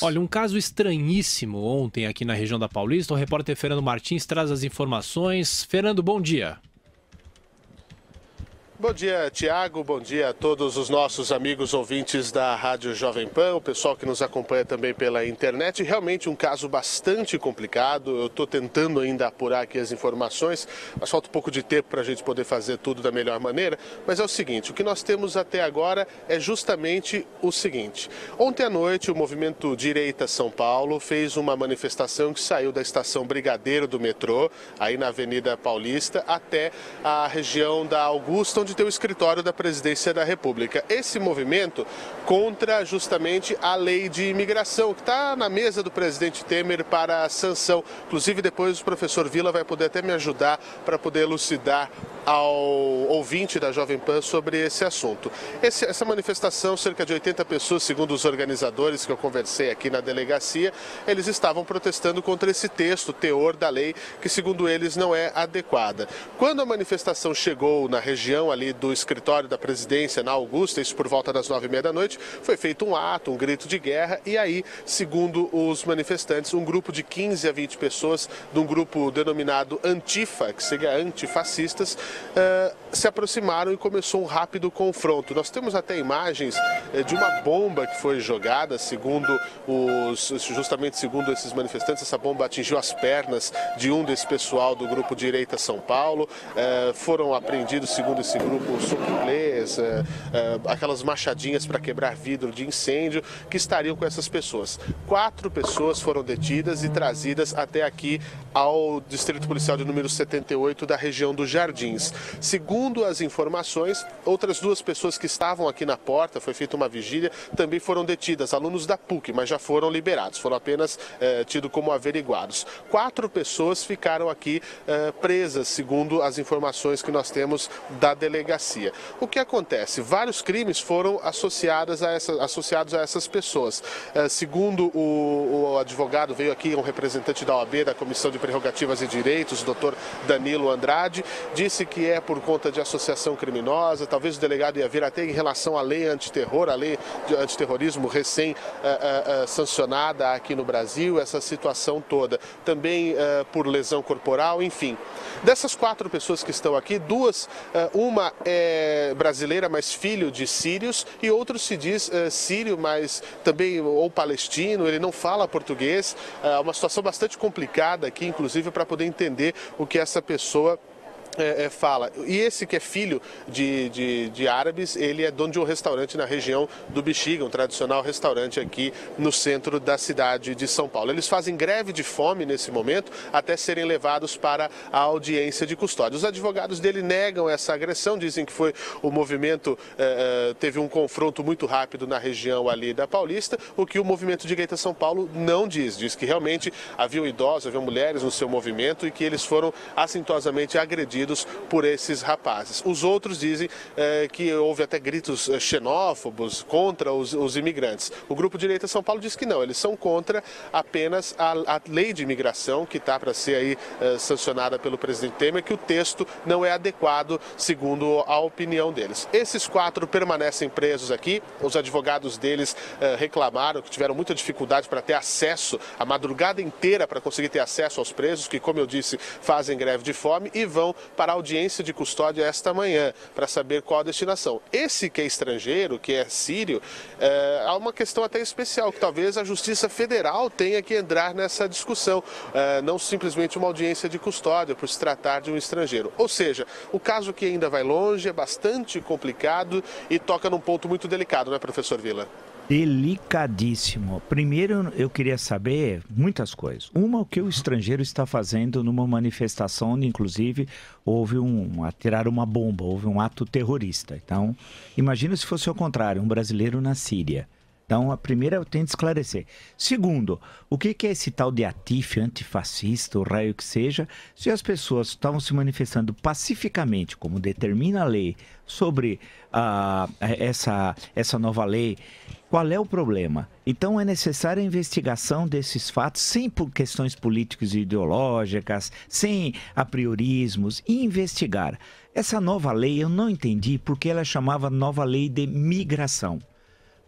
Olha, um caso estranhíssimo ontem aqui na região da Paulista. O repórter Fernando Martins traz as informações. Fernando, bom dia. Bom dia, Tiago. Bom dia a todos os nossos amigos ouvintes da Rádio Jovem Pan, o pessoal que nos acompanha também pela internet. Realmente um caso bastante complicado. Eu estou tentando ainda apurar aqui as informações, mas falta um pouco de tempo para a gente poder fazer tudo da melhor maneira. Mas é o seguinte, o que nós temos até agora é justamente o seguinte. Ontem à noite, o Movimento Direita São Paulo fez uma manifestação que saiu da estação Brigadeiro do metrô, aí na Avenida Paulista, até a região da Augusta, onde tem o escritório da Presidência da República. Esse movimento contra justamente a lei de imigração, que está na mesa do presidente Temer para a sanção. Inclusive, depois o professor Vila vai poder até me ajudar para poder elucidar ao ouvinte da Jovem Pan sobre esse assunto. Essa manifestação, cerca de 80 pessoas, segundo os organizadores que eu conversei aqui na delegacia, eles estavam protestando contra esse texto, o teor da lei, que segundo eles não é adequada. Quando a manifestação chegou na região ali do escritório da presidência, na Augusta, isso por volta das 9h30 da noite, foi feito um ato, um grito de guerra, e aí, segundo os manifestantes, um grupo de 15 a 20 pessoas, de um grupo denominado Antifa, que seria antifascistas, se aproximaram e começou um rápido confronto. Nós temos até imagens de uma bomba que foi jogada, justamente segundo esses manifestantes, essa bomba atingiu as pernas de um desse pessoal do grupo Direita São Paulo. Foram apreendidos, segundo esse grupo, suplês, aquelas machadinhas para quebrar vidro de incêndio, que estariam com essas pessoas. 4 pessoas foram detidas e trazidas até aqui ao Distrito Policial de número 78 da região dos Jardins. Segundo as informações, outras 2 pessoas que estavam aqui na porta, foi feita uma vigília, também foram detidas, alunos da PUC, mas já foram liberados, foram apenas tidos como averiguados. 4 pessoas ficaram aqui presas, segundo as informações que nós temos da delegacia. O que acontece? Vários crimes foram associados a essas pessoas. Segundo o advogado, veio aqui um representante da OAB, da Comissão de Prerrogativas e Direitos, o doutor Danilo Andrade, disse que é por conta de associação criminosa. Talvez o delegado ia vir até em relação à lei antiterror, a lei de antiterrorismo recém-sancionada aqui no Brasil, essa situação toda. Também por lesão corporal, enfim. Dessas 4 pessoas que estão aqui, 2, uma é brasileira, mas filho de sírios, e outro se diz sírio, mas também ou palestino, ele não fala português. É uma situação bastante complicada aqui, inclusive para poder entender o que essa pessoa fala. E esse que é filho de árabes, ele é dono de um restaurante na região do Bexiga, um tradicional restaurante aqui no centro da cidade de São Paulo. Eles fazem greve de fome nesse momento, até serem levados para a audiência de custódia. Os advogados dele negam essa agressão, dizem que foi o movimento, teve um confronto muito rápido na região ali da Paulista, o que o Movimento Direita São Paulo não diz. Diz que realmente haviam idosos, haviam mulheres no seu movimento e que eles foram assintosamente agredidos por esses rapazes. Os outros dizem que houve até gritos xenófobos contra os imigrantes. O Grupo Direita São Paulo diz que não, eles são contra apenas a lei de imigração, que está para ser aí sancionada pelo presidente Temer, que o texto não é adequado, segundo a opinião deles. Esses 4 permanecem presos aqui, os advogados deles reclamaram que tiveram muita dificuldade para ter acesso, a madrugada inteira para conseguir ter acesso aos presos, que, como eu disse, fazem greve de fome, e vão para a audiência de custódia esta manhã, para saber qual a destinação. Esse que é estrangeiro, que é sírio, há uma questão até especial, que talvez a Justiça Federal tenha que entrar nessa discussão, não simplesmente uma audiência de custódia, por se tratar de um estrangeiro. Ou seja, o caso que ainda vai longe, é bastante complicado e toca num ponto muito delicado, né, professor Vila? Delicadíssimo. Primeiro, eu queria saber muitas coisas. Uma, o que o estrangeiro está fazendo numa manifestação onde, inclusive, houve atiraram uma bomba, houve um ato terrorista. Então, imagina se fosse o contrário, um brasileiro na Síria. Então, a primeira eu tento esclarecer. Segundo, o que é esse tal de atife, antifascista, o raio que seja, se as pessoas estavam se manifestando pacificamente, como determina a lei, sobre essa nova lei, qual é o problema? Então, é necessária a investigação desses fatos, sem questões políticas e ideológicas, sem apriorismos, e investigar. Essa nova lei eu não entendi porque ela chamava nova lei de migração.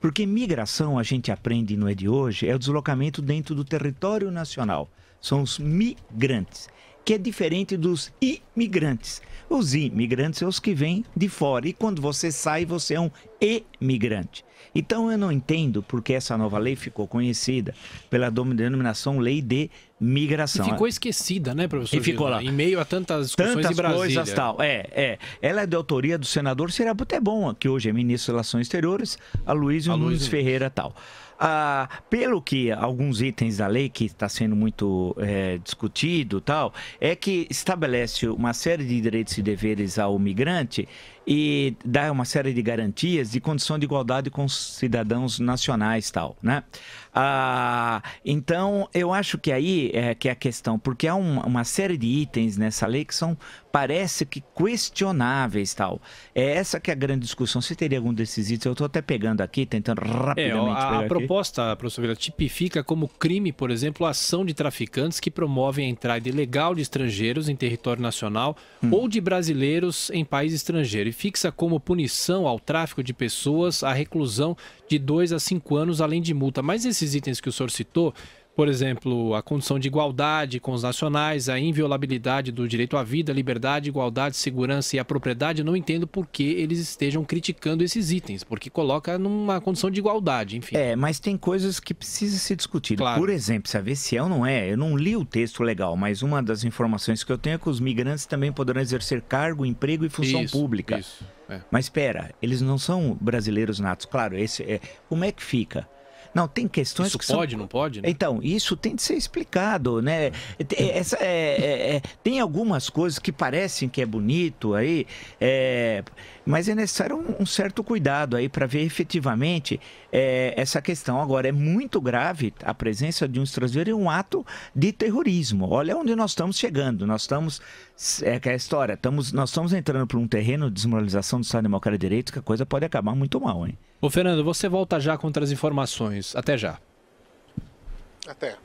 Porque migração, a gente aprende, não é de hoje, é o deslocamento dentro do território nacional. São os migrantes, que é diferente dos imigrantes. Os imigrantes são os que vêm de fora. E quando você sai, você é um emigrante. Então eu não entendo porque essa nova lei ficou conhecida pela denominação Lei de Migração. E ficou esquecida, né, professor? E ficou lá. Em meio a tantas discussões em Brasília. Coisas tal. Ela é de autoria do senador Serabuto, é bom, que hoje é ministro das Relações Exteriores, Aloysio Nunes Ferreira tal. Pelo que alguns itens da lei que está sendo muito discutido tal, é que estabelece uma série de direitos e deveres ao migrante e dá uma série de garantias de condição de igualdade com os cidadãos nacionais tal, né? Então, eu acho que aí é que é a questão, porque há uma série de itens nessa lei que são, parece que questionáveis tal. É essa que é a grande discussão. Se teria algum desses itens, eu estou até pegando aqui, tentando rapidamente pegar a proposta, professor Vila, tipifica como crime, por exemplo, a ação de traficantes que promovem a entrada ilegal de estrangeiros em território nacional ou de brasileiros em país estrangeiro. E fixa como punição ao tráfico de pessoas a reclusão de 2 a 5 anos, além de multa. Mas esses itens que o senhor citou, por exemplo, a condição de igualdade com os nacionais, a inviolabilidade do direito à vida, liberdade, igualdade, segurança e a propriedade, eu não entendo por que eles estejam criticando esses itens, porque coloca numa condição de igualdade, enfim. Mas tem coisas que precisam ser discutidas. Claro. Por exemplo, saber se é ou não é. Eu não li o texto legal, mas uma das informações que eu tenho é que os migrantes também poderão exercer cargo, emprego e função pública. Isso. Mas espera, eles não são brasileiros natos. Claro, como é que fica? Não, tem questões isso que pode, não pode? Né? Então, isso tem de ser explicado, né? Tem algumas coisas que parecem que é bonito aí, mas é necessário um certo cuidado aí para ver efetivamente essa questão. Agora, é muito grave a presença de um estrangeiro em um ato de terrorismo. Olha onde nós estamos chegando. Nós estamos, que é a história, nós estamos entrando por um terreno de desmoralização do Estado Democrático de Direito que a coisa pode acabar muito mal, hein? Ô, Fernando, você volta já com outras informações. Até já. Até.